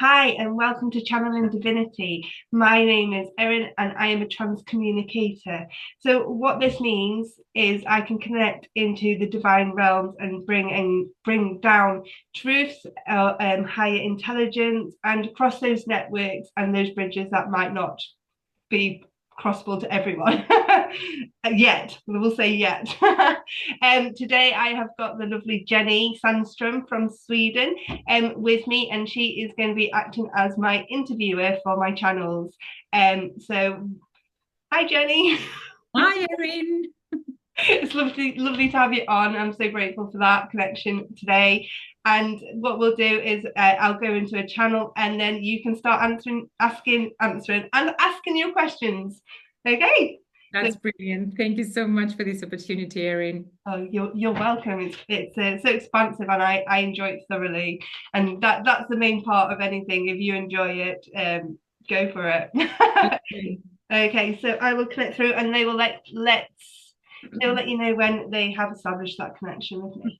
Hi, and welcome to Channeling Divinity. My name is Erin, and I am a trans communicator. So, what this means is I can connect into the divine realms and bring down truths, higher intelligence, and cross those networks and those bridges that might not be crossable to everyone yet. We'll say yet. Today I have got the lovely Jennie Sandstrom from Sweden with me, and she is going to be acting as my interviewer for my channels. So hi Jennie. Hi, Erin. It's lovely to have you on. I'm so grateful for that connection today. And what we'll do is I'll go into a channel and then you can start answering and asking your questions. Okay. So, That's brilliant. Thank you so much for this opportunity, Erin. oh, you're welcome. It's so expansive and I enjoy it thoroughly. And that's the main part of anything. If you enjoy it, go for it. Okay. Okay, so I will click through and they'll let you know when they have established that connection with me.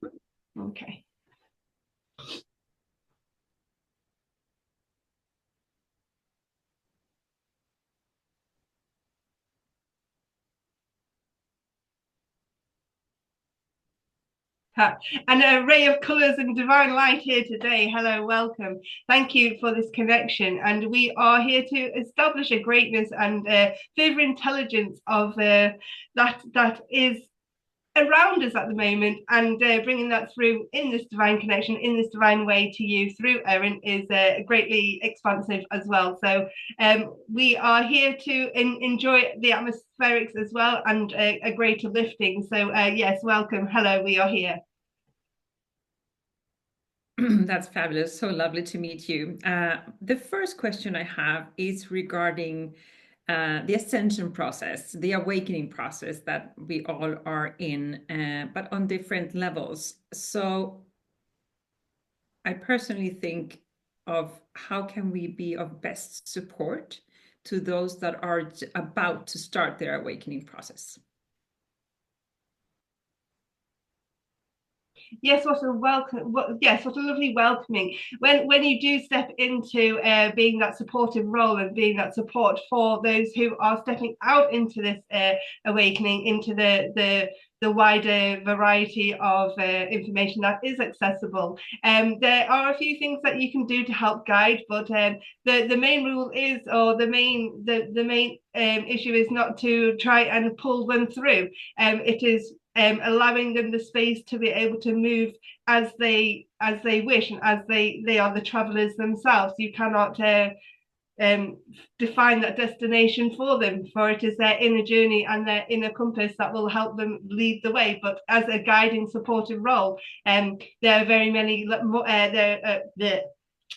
Okay. An array of colours and divine light here today. Hello, welcome. Thank you for this connection. And we are here to establish a greatness and further intelligence of that is around us at the moment, and bringing that through in this divine connection, in this divine way to you through Erin is greatly expansive as well. So we are here to enjoy the atmospherics as well, and a greater lifting. So yes, welcome. Hello, we are here. That's fabulous. So lovely to meet you. The first question I have is regarding the ascension process, the awakening process that we all are in, but on different levels. So I personally think of how can we be of best support to those that are about to start their awakening process. Yes, what a welcome. Yes, what a lovely welcoming. When you do step into being that supportive role and being that support for those who are stepping out into this awakening, into the wider variety of information that is accessible. There are a few things that you can do to help guide, but the main rule is, or the main issue is not to try and pull them through. It is allowing them the space to be able to move as they wish, and as they are the travelers themselves. You cannot define that destination for them, for it is their inner journey and their inner compass that will help them lead the way. But as a guiding supportive role, there are very many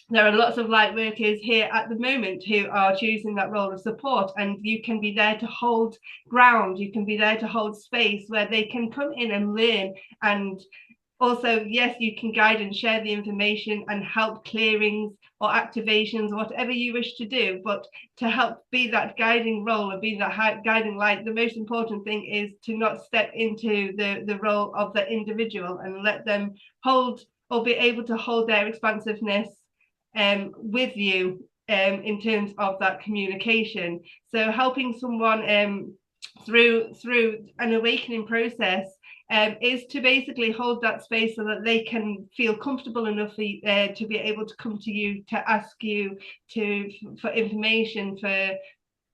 there are lots of light workers here at the moment who are choosing that role of support, and you can be there to hold ground. You can be there to hold space where they can come in and learn. And also, yes, you can guide and share the information and help clearings or activations, whatever you wish to do. But to help be that guiding role and be that guiding light, the most important thing is to not step into the role of the individual and let them hold, or be able to hold, their expansiveness with you in terms of that communication. So helping someone through an awakening process is to basically hold that space so that they can feel comfortable enough to be able to come to you, to ask you for information, to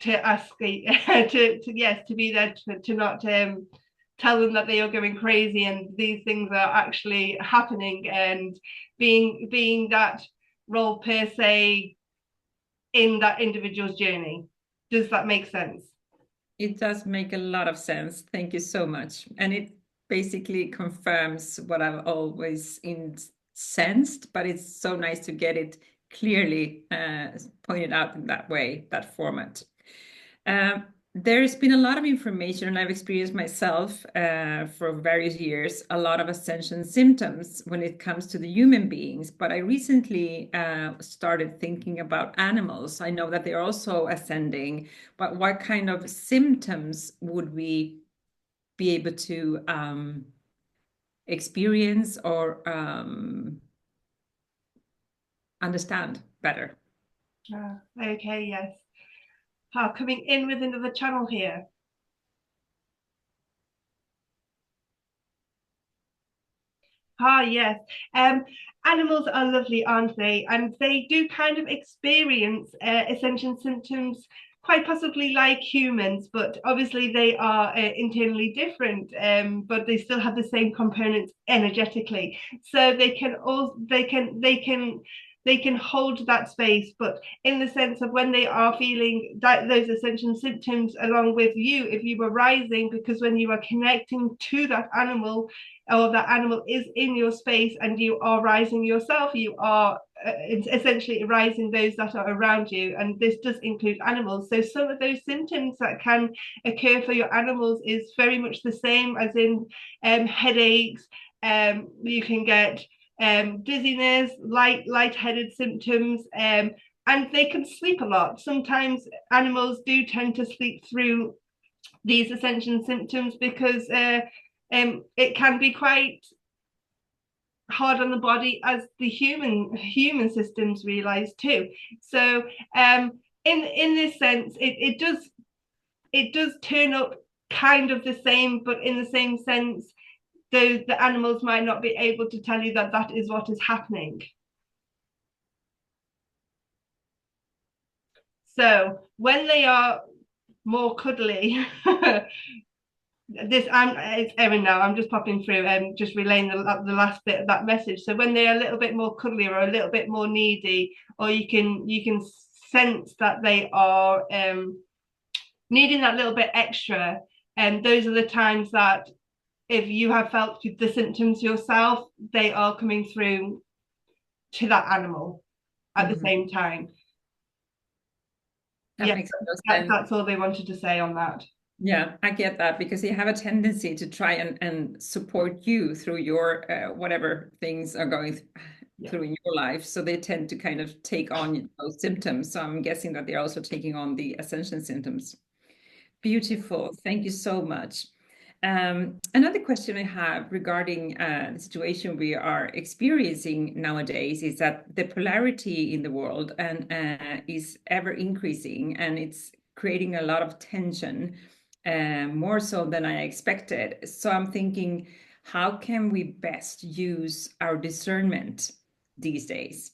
ask to yes, to be there, to not tell them that they are going crazy and these things are actually happening, and being that role per se in that individual's journey. Does that make sense? It does make a lot of sense. Thank you so much. And it basically confirms what I've always sensed, but it's so nice to get it clearly pointed out in that way, that format. Um, there's been a lot of information, and I've experienced myself for various years a lot of ascension symptoms when it comes to the human beings. But I recently started thinking about animals. I know that they're also ascending, but what kind of symptoms would we be able to experience or understand better? Okay, yes. Coming in with another channel here. Yes. Animals are lovely, aren't they? And they do kind of experience Ascension symptoms quite possibly like humans, but obviously they are internally different, but they still have the same components energetically. So they can hold that space, but in the sense of when they are feeling that those Ascension symptoms along with you, if you were rising, because when you are connecting to that animal, or that animal is in your space and you are rising yourself, you are essentially rising those that are around you. And this does include animals. So some of those symptoms that can occur for your animals is very much the same as in headaches. You can get dizziness, lightheaded symptoms, and they can sleep a lot. Sometimes animals do tend to sleep through these Ascension symptoms because it can be quite hard on the body, as the human systems realize too. So in this sense, it does turn up kind of the same, but in the same sense, the animals might not be able to tell you that that is what is happening. So when they are more cuddly, it's Erin now. I'm just popping through and just relaying the last bit of that message. So when they're a little bit more cuddly or a little bit more needy, or you can sense that they are needing that little bit extra, and those are the times that if you have felt the symptoms yourself, they are coming through to that animal at the same time. That makes sense. That's all they wanted to say on that. Yeah, I get that, because they have a tendency to try and support you through your whatever things are going through in your life. So they tend to kind of take on those symptoms. So I'm guessing that they're also taking on the Ascension symptoms. Beautiful. Thank you so much. Another question I have regarding the situation we are experiencing nowadays is that the polarity in the world and is ever increasing, and it's creating a lot of tension, more so than I expected. So I'm thinking, how can we best use our discernment these days,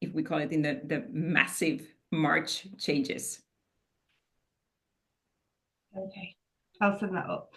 if we call it in the massive March changes? Okay, I'll send that up.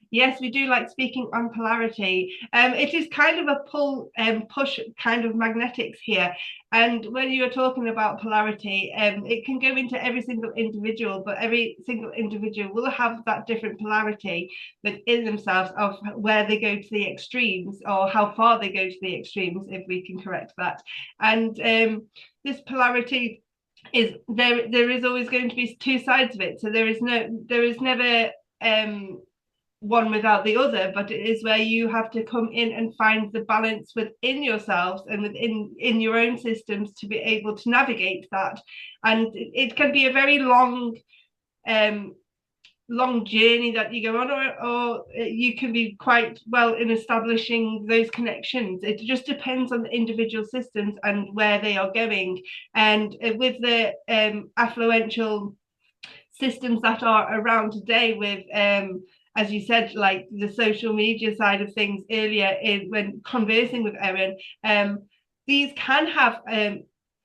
Yes, we do like speaking on polarity. It is kind of a pull and push kind of magnetics here. And when you're talking about polarity, it can go into every single individual, but every single individual will have that different polarity within themselves of where they go to the extremes, or how far they go to the extremes, if we can correct that. And this polarity is there is always going to be two sides of it. So there is never one without the other, but it is where you have to come in and find the balance within yourselves and within your own systems to be able to navigate that. And it can be a very long journey that you go on, or you can be quite well in establishing those connections. It just depends on the individual systems and where they are going. And with the affluential systems that are around today, with as you said, like the social media side of things earlier, when conversing with Erin, these can have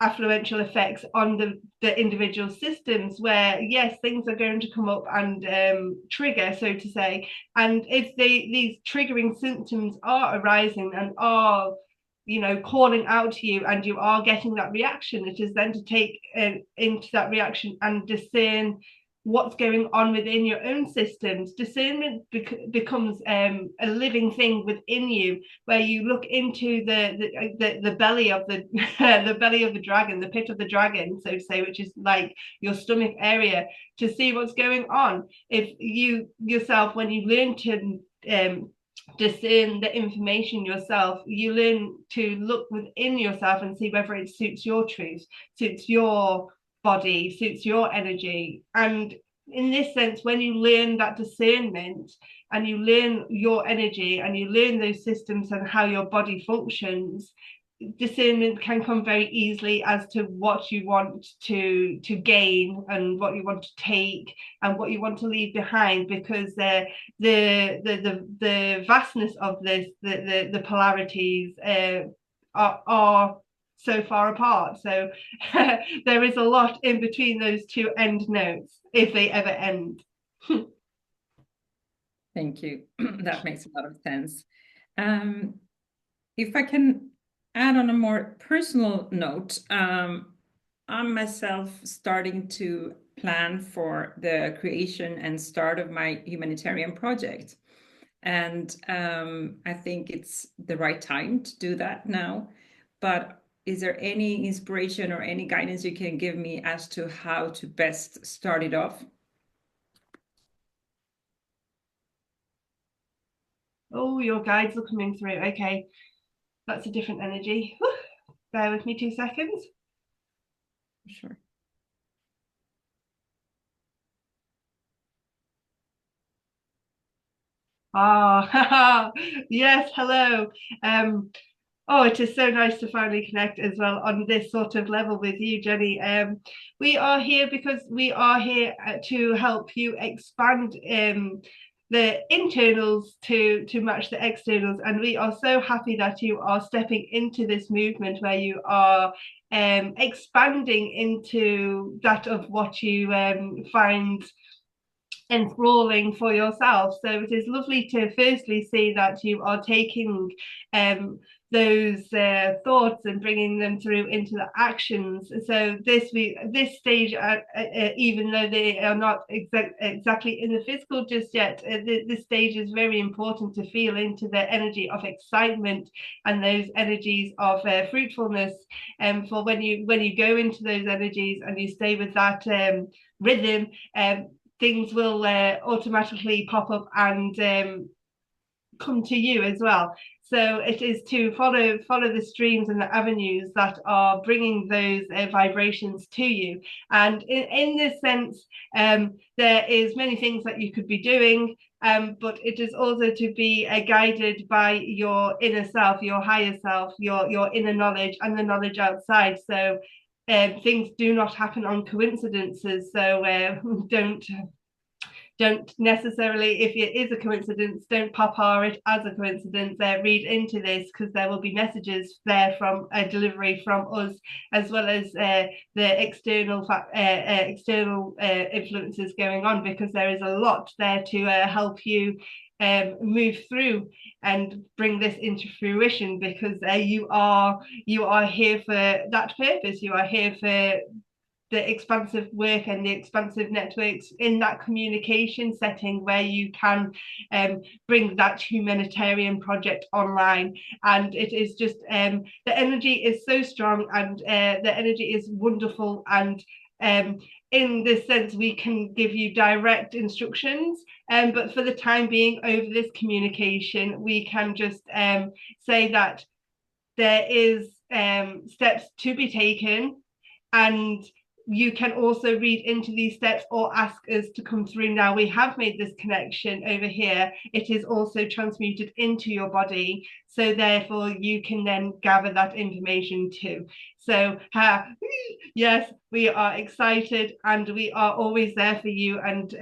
affluential effects on the individual systems, where yes, things are going to come up and trigger, so to say. And if these triggering symptoms are arising and are calling out to you, and you are getting that reaction, it is then to take into that reaction and discern what's going on within your own systems. Discernment becomes a living thing within you, where you look into the belly of the the belly of the dragon, the pit of the dragon, so to say, which is like your stomach area, to see what's going on. If you yourself, when you learn to discern the information yourself, you learn to look within yourself and see whether it suits your truth, suits your body, suits your energy. And in this sense, when you learn that discernment and you learn your energy and you learn those systems and how your body functions, discernment can come very easily as to what you want to gain and what you want to take and what you want to leave behind, because the vastness of this, the polarities are so far apart. So there is a lot in between those two end notes, if they ever end. Thank you. That makes a lot of sense. If I can add on a more personal note, I'm myself starting to plan for the creation and start of my humanitarian project. And I think it's the right time to do that now. But is there any inspiration or any guidance you can give me as to how to best start it off? Oh, your guides are coming through. Okay, that's a different energy. Bear with me 2 seconds. Sure. Ah, yes, hello. Oh, it is so nice to finally connect as well on this sort of level with you, Jennie. We are here because we are here to help you expand the internals to match the externals, and we are so happy that you are stepping into this movement where you are expanding into that of what you find enthralling for yourself. So it is lovely to firstly see that you are taking those thoughts and bringing them through into the actions. So this stage, even though they are not exactly in the physical just yet, this stage is very important to feel into the energy of excitement and those energies of fruitfulness. For when you go into those energies and you stay with that rhythm, things will automatically pop up and come to you as well. So it is to follow the streams and the avenues that are bringing those vibrations to you. And in this sense, there is many things that you could be doing, but it is also to be guided by your inner self, your higher self, your inner knowledge and the knowledge outside. So things do not happen on coincidences. So don't necessarily, if it is a coincidence, don't papa it as a coincidence. Read into this, because there will be messages there from a delivery from us, as well as the external influences going on, because there is a lot there to help you move through and bring this into fruition, because you are here for that purpose. You are here for the expansive work and the expansive networks in that communication setting where you can bring that humanitarian project online. And it is just the energy is so strong, and the energy is wonderful, and in this sense we can give you direct instructions, but for the time being, over this communication, we can just say that there is steps to be taken, and you can also read into these steps or ask us to come through. Now we have made this connection over here, it is also transmuted into your body, so therefore you can then gather that information too. So yes, we are excited, and we are always there for you, and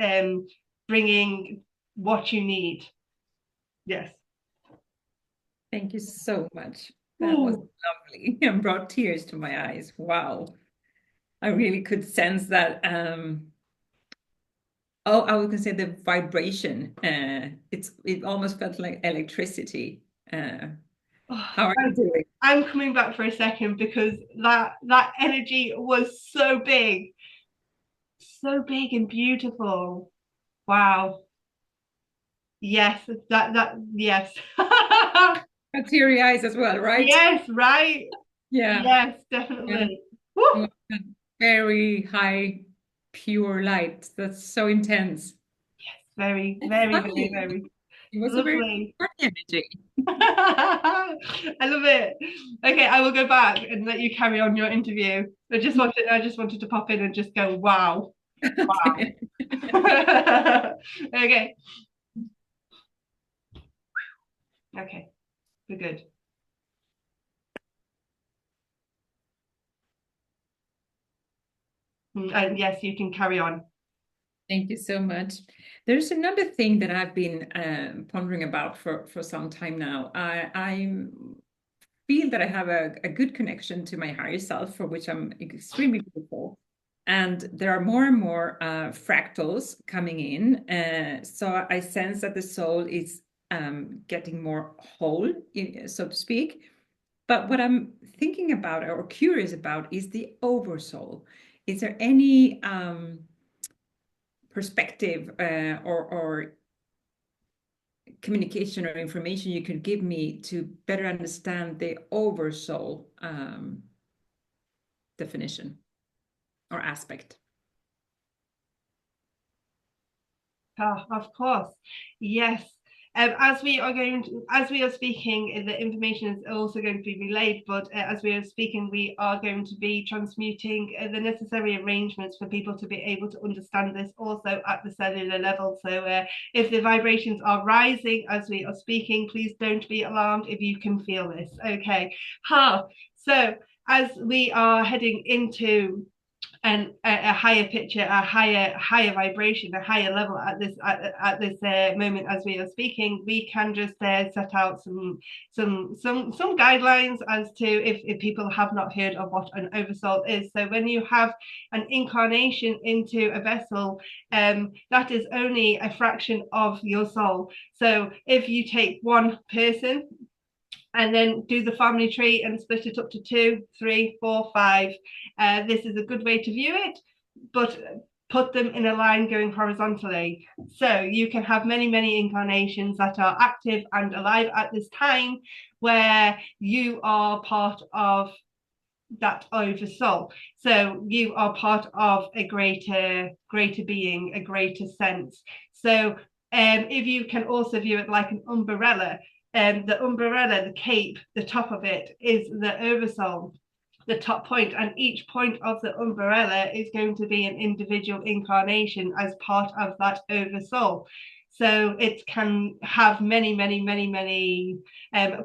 bringing what you need. Yes. Thank you so much. That was lovely and brought tears to my eyes. Wow. I really could sense that. Oh, I was going to say the vibration. It almost felt like electricity. How are you doing? I'm coming back for a second, because that energy was so big and beautiful. Wow. Yes, yes. Got teary eyes as well, right? Yes, right. Yeah. Yes, definitely. Yeah. Very high, pure light. That's so intense. Yes, very, It's very, very, lovely. very It was a very lovely. good energy. I love it. Okay, I will go back and let you carry on your interview. I just wanted to pop in and just go, wow. Okay. Okay. Okay, we're good. And yes, you can carry on. Thank you so much. There's another thing that I've been pondering about for some time now. I feel that I have a good connection to my higher self, for which I'm extremely grateful. And there are more and more fractals coming in. So I sense that the soul is getting more whole, so to speak. But what I'm thinking about or curious about is the oversoul. Is there any perspective or communication or information you could give me to better understand the oversoul definition or aspect? Of course, yes. As we are speaking, the information is also going to be relayed. But as we are speaking, we are going to be transmuting the necessary arrangements for people to be able to understand this also at the cellular level. So if the vibrations are rising as we are speaking, please don't be alarmed if you can feel this. Okay. So as we are heading into and a higher picture, a higher vibration, a higher level at this moment as we are speaking, we can just set out some guidelines as to if people have not heard of what an oversoul is. So when you have an incarnation into a vessel, that is only a fraction of your soul. So if you take one person and then do the family tree and split it up to 2, 3, 4, 5. This is a good way to view it, but put them in a line going horizontally. So you can have many, many incarnations that are active and alive at this time where you are part of that oversoul. So you are part of a greater being, a greater sense. So if you can also view it like an umbrella, the umbrella, the cape, the top of it is the oversoul, the top point, and each point of the umbrella is going to be an individual incarnation as part of that oversoul. So it can have many, many, many, many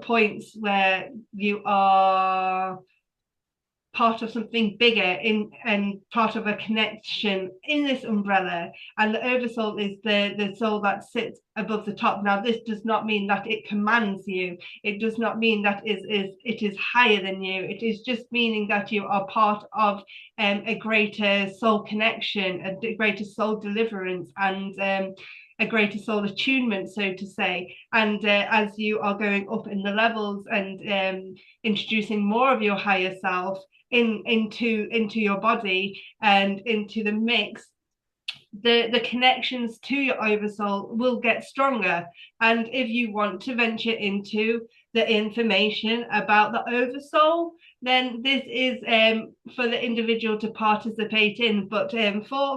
points where you are part of something bigger in and part of a connection in this umbrella, and the oversoul is the soul that sits above the top. Now this does not mean that it commands you, it does not mean that it is higher than you, it is just meaning that you are part of a greater soul connection, a greater soul deliverance, and a greater soul attunement, so to say. And as you are going up in the levels and introducing more of your higher self into your body and into the mix, the connections to your oversoul will get stronger. And if you want to venture into the information about the oversoul, then this is for the individual to participate in. But for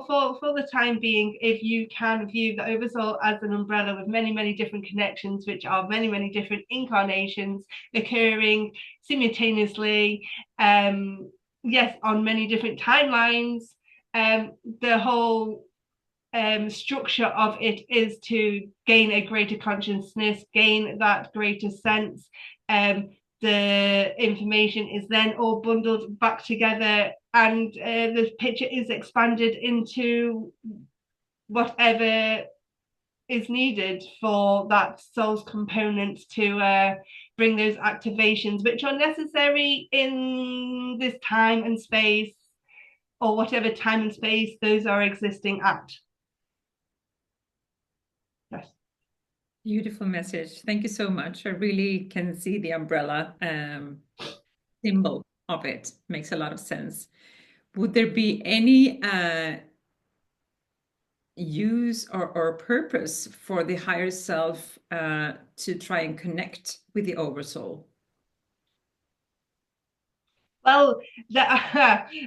the time being, if you can view the oversoul as an umbrella with many, many different connections, which are many, many different incarnations occurring simultaneously, yes, on many different timelines, the whole structure of it is to gain a greater consciousness, gain that greater sense. The information is then all bundled back together, and the picture is expanded into whatever is needed for that soul's component to bring those activations, which are necessary in this time and space, or whatever time and space those are existing at. Yes. Beautiful message. Thank you so much. I really can see the umbrella symbol of it. Makes a lot of sense. Would there be any use or purpose for the higher self to try and connect with the oversoul? Well,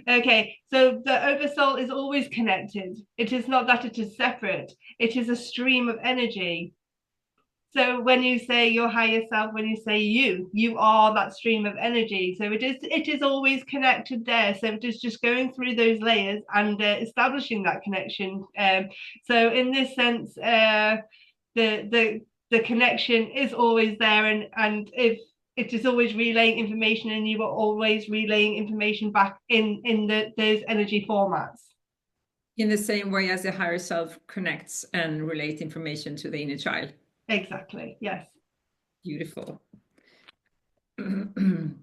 okay, so the oversoul is always connected. It is not that it is separate. It is a stream of energy. So when you say your higher self, when you say you are that stream of energy. So it is always connected there. So it is just going through those layers and establishing that connection. So in this sense, the connection is always there, and if it is always relaying information, and you are always relaying information back in those energy formats. In the same way as the higher self connects and relates information to the inner child. Exactly. Yes. Beautiful. Another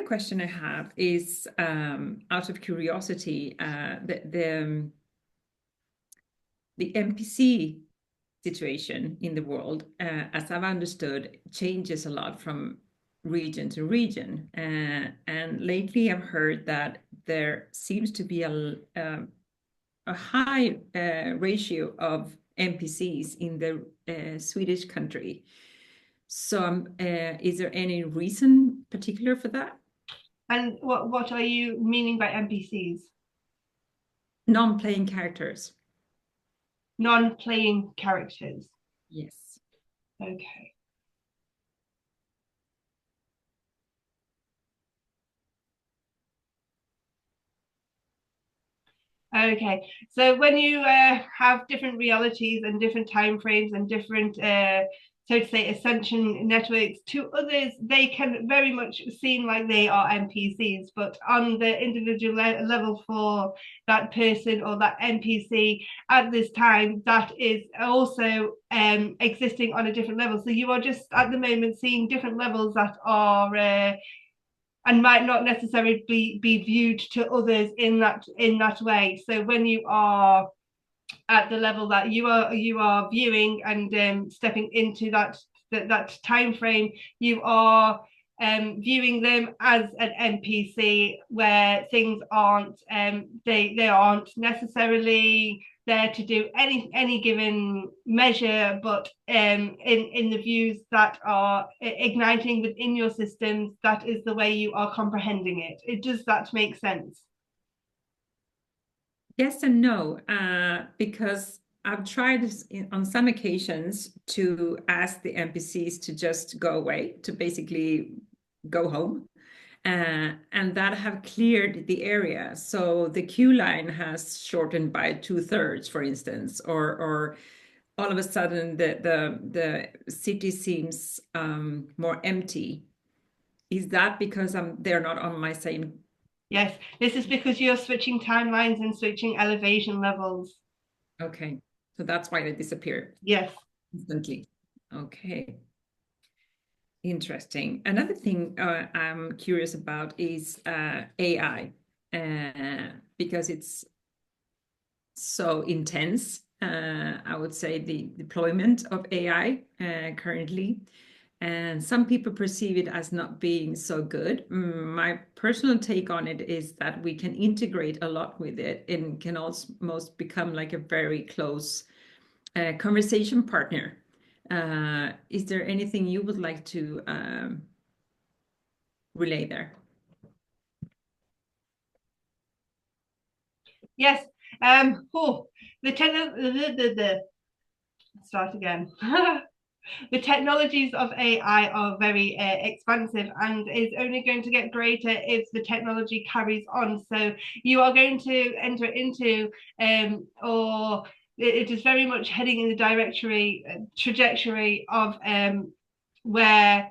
question I have is, out of curiosity, the NPC situation in the world, as I've understood, changes a lot from region to region. And lately I've heard that there seems to be a high ratio of NPCs in the Swedish country. So is there any reason particular for that? And what are you meaning by NPCs? Non-playing characters. Non-playing characters. Yes. Okay. Okay, so when you have different realities and different time frames and different, so to say, ascension networks, to others, they can very much seem like they are NPCs, but on the individual level for that person or that NPC at this time, that is also existing on a different level. So you are just at the moment seeing different levels that are and might not necessarily be viewed to others in that way. So when you are at the level that you are viewing and stepping into that time frame, you are viewing them as an NPC where things aren't they aren't necessarily there to do any given measure, but in the views that are igniting within your systems, that is the way you are comprehending it. Does that make sense? Yes and no, because I've tried on some occasions to ask the NPCs to just go away, to basically go home. And that have cleared the area. So the queue line has shortened by 2/3, for instance, or all of a sudden the city seems more empty. Is that because they're not on my same? Yes, this is because you're switching timelines and switching elevation levels. Okay, so that's why they disappear Yes. instantly. Okay. Interesting. Another thing I'm curious about is AI, because it's so intense. I would say the deployment of AI currently, and some people perceive it as not being so good. My personal take on it is that we can integrate a lot with it and can almost become like a very close conversation partner. Is there anything you would like to relay there? Yes. The start again. The technologies of AI are very expansive and is only going to get greater if the technology carries on. So you are going to enter into or it is very much heading in the trajectory of where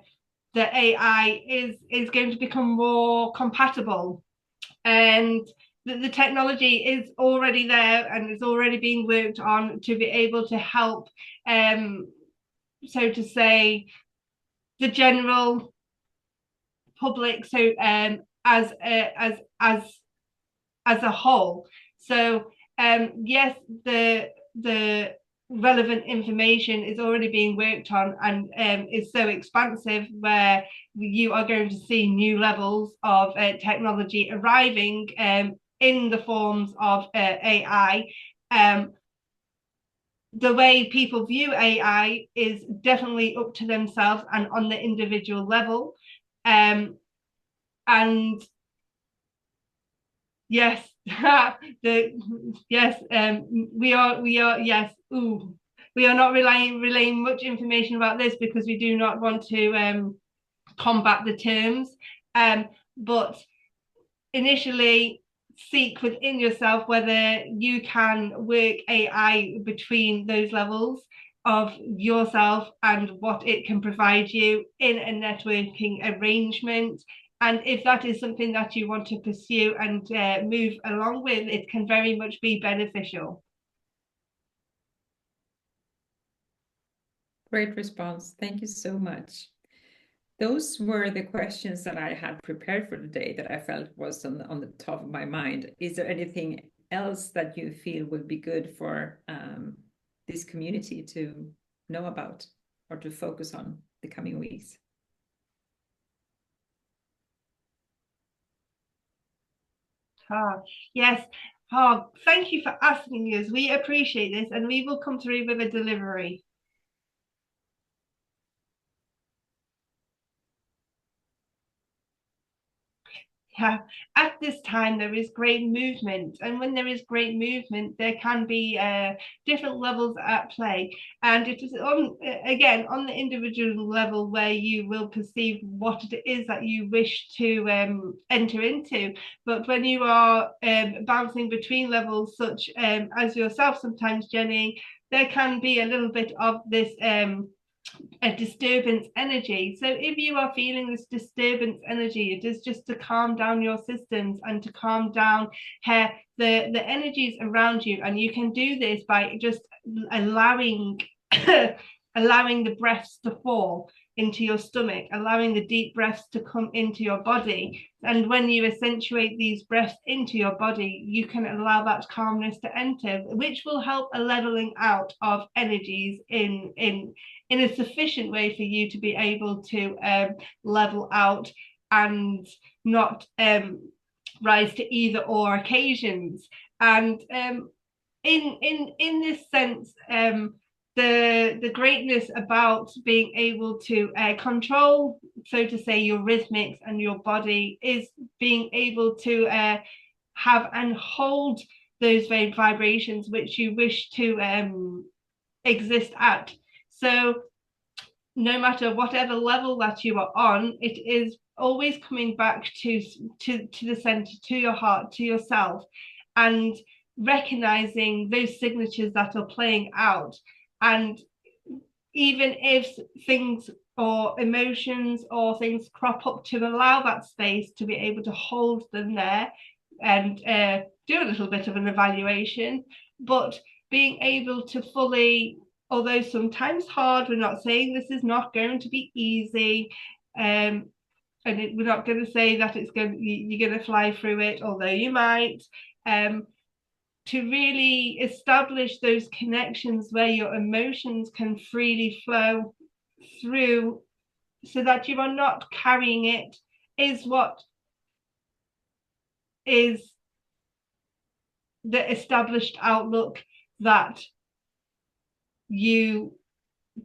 the AI is going to become more compatible, and the technology is already there and is already being worked on to be able to help, so to say, the general public, so as a whole. So yes, the relevant information is already being worked on and is so expansive where you are going to see new levels of technology arriving in the forms of AI. The way people view AI is definitely up to themselves and on the individual level. And yes, yes, we are, yes. Ooh, we are not relaying much information about this because we do not want to combat the terms. But initially seek within yourself whether you can work AI between those levels of yourself and what it can provide you in a networking arrangement. And if that is something that you want to pursue and move along with, it can very much be beneficial. Great response. Thank you so much. Those were the questions that I had prepared for today that I felt was on the top of my mind. Is there anything else that you feel would be good for this community to know about or to focus on the coming weeks? Yes. Thank you for asking us. We appreciate this and we will come through with a delivery. Yeah, at this time there is great movement, and when there is great movement there can be different levels at play, and it is again on the individual level where you will perceive what it is that you wish to enter into. But when you are bouncing between levels such as yourself sometimes, Jenny, there can be a little bit of this a disturbance energy. So if you are feeling this disturbance energy, it is just to calm down your systems and to calm down the energies around you. And you can do this by just allowing allowing the breaths to fall into your stomach, allowing the deep breaths to come into your body. And when you accentuate these breaths into your body, you can allow that calmness to enter, which will help a leveling out of energies in a sufficient way for you to be able to level out and not rise to either or occasions. And in this sense, the greatness about being able to control, so to say, your rhythmics and your body is being able to have and hold those vibrations which you wish to exist at. So no matter whatever level that you are on, it is always coming back to the center, to your heart, to yourself, and recognizing those signatures that are playing out. And even if things or emotions or things crop up, to allow that space to be able to hold them there and do a little bit of an evaluation, but being able to fully, although sometimes hard, we're not saying this is not going to be easy, and we're not going to say that you're going to fly through it, although you might, to really establish those connections where your emotions can freely flow through so that you are not carrying it, is what is the established outlook that you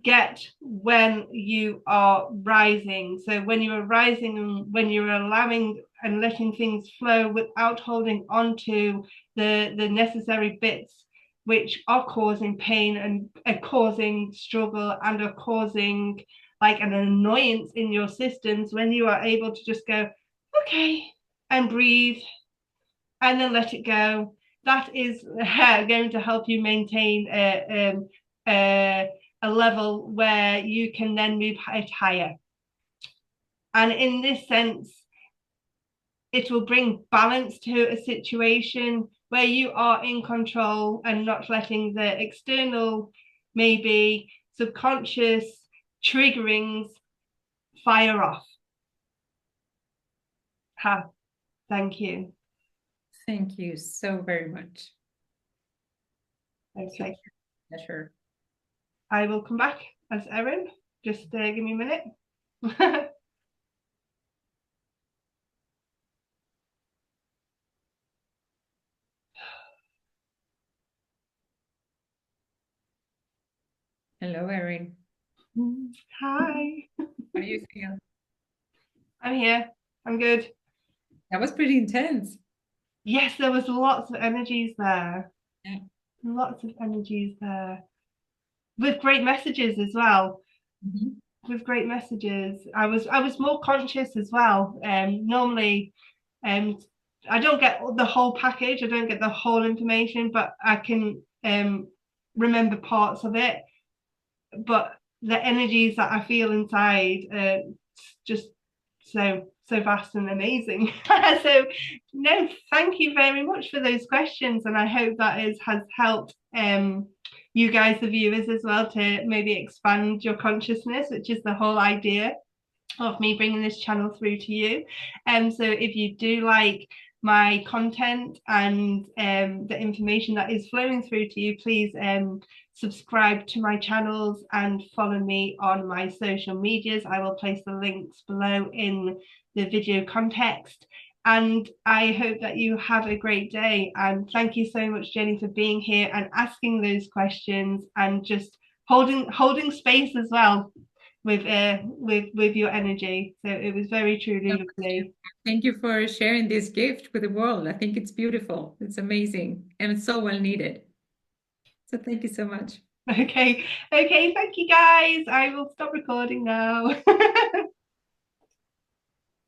get when you are rising. So when you are rising and when you're allowing and letting things flow without holding on to the necessary bits which are causing pain and are causing struggle and are causing like an annoyance in your systems, when you are able to just go, okay, and breathe and then let it go, that is going to help you maintain a level where you can then move it higher. And in this sense, it will bring balance to a situation where you are in control and not letting the external, maybe subconscious triggerings fire off. Thank you. Thank you so very much. Okay. Pleasure. I will come back as Erin. Just give me a minute. Hello, Erin. Hi. How do you feel? I'm here. I'm good. That was pretty intense. Yes, there was lots of energies there. Yeah. Lots of energies there. with great messages as well. Mhm. With great messages. I was more conscious as well. Normally, um, I don't get the whole package. I don't get the whole information, but I can remember parts of it. But the energies that I feel inside just so vast and amazing. So no, thank you very much for those questions, and I hope that has helped you guys, the viewers, as well, to maybe expand your consciousness, which is the whole idea of me bringing this channel through to you. So if you do like my content and the information that is flowing through to you, please subscribe to my channels and follow me on my social medias. I will place the links below in the video context. And I hope that you have a great day. And thank you so much, Jennie, for being here and asking those questions and just holding space as well with your energy. So it was very truly lovely. Thank you for sharing this gift with the world. I think it's beautiful. It's amazing. And it's so well needed. So thank you so much. Okay, thank you guys. I will stop recording now.